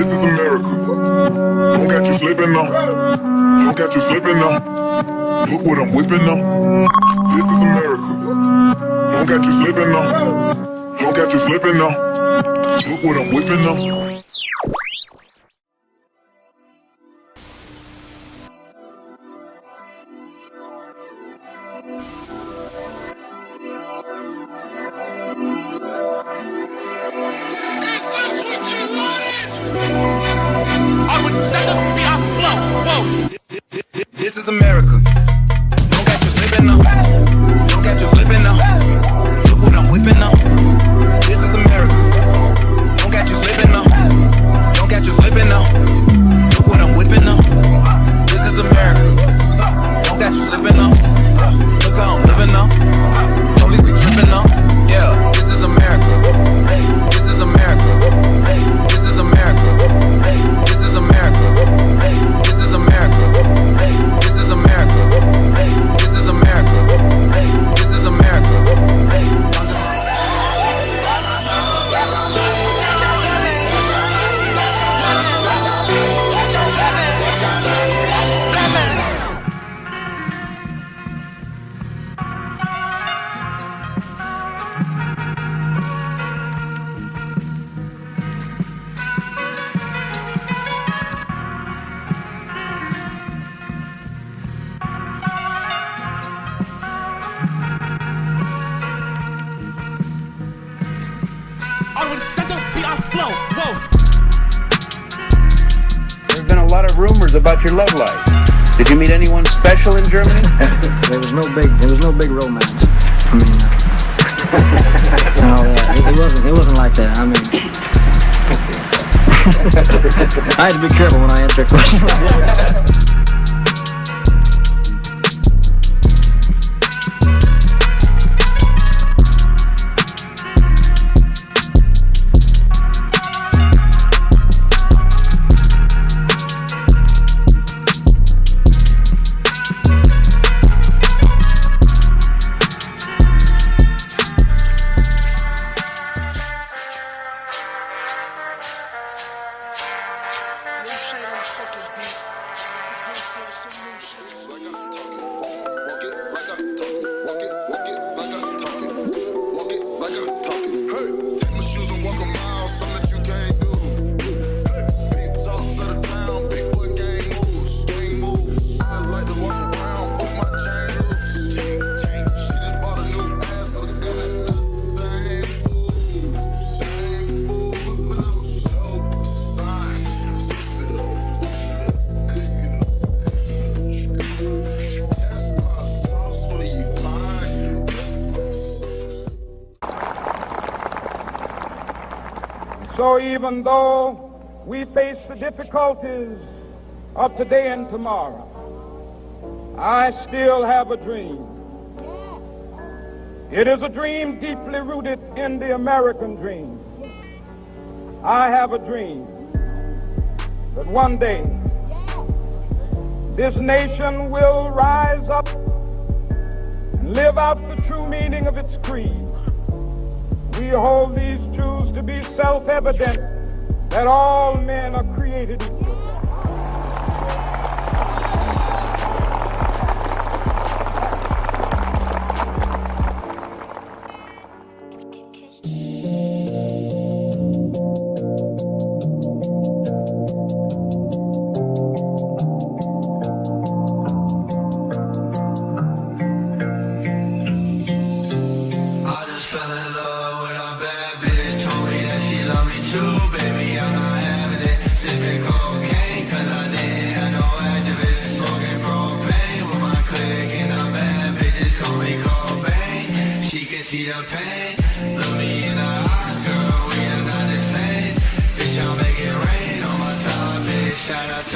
This is America. Don't catch you slipping now. Don't catch you slipping now. Look what I'm whipping now. This is America. Don't catch you slipping now. Don't catch you slipping now. Look what I'm whipping now. This is America. Don't catch you slipping now. Don't catch you slipping now. Look what I'm whipping now. This is America. Don't catch you slipping now. Don't catch you slipping now. Look what I'm whipping now. This is America. Don't catch you slipping now. Look how I'm living now. Police be tripping now. Yeah, this is America. This is America. This is America. This is America. This is America. This is America. This is America. This is America. There have been a lot of rumors about your love life. Did you meet anyone special in Germany? There was no big romance. I mean, no, it wasn't like that. I mean, I had to be careful when I answer a question like that. So even though we face the difficulties of today and tomorrow, I still have a dream. It is a dream deeply rooted in the American dream. I have a dream that one day this nation will rise up and live out the true meaning of its creed. We hold these truths to be self-evident, that all men are created equal. See the pain, look me in the eyes, girl, we are not the same. Bitch, I'll make it rain on my side, bitch, shout out to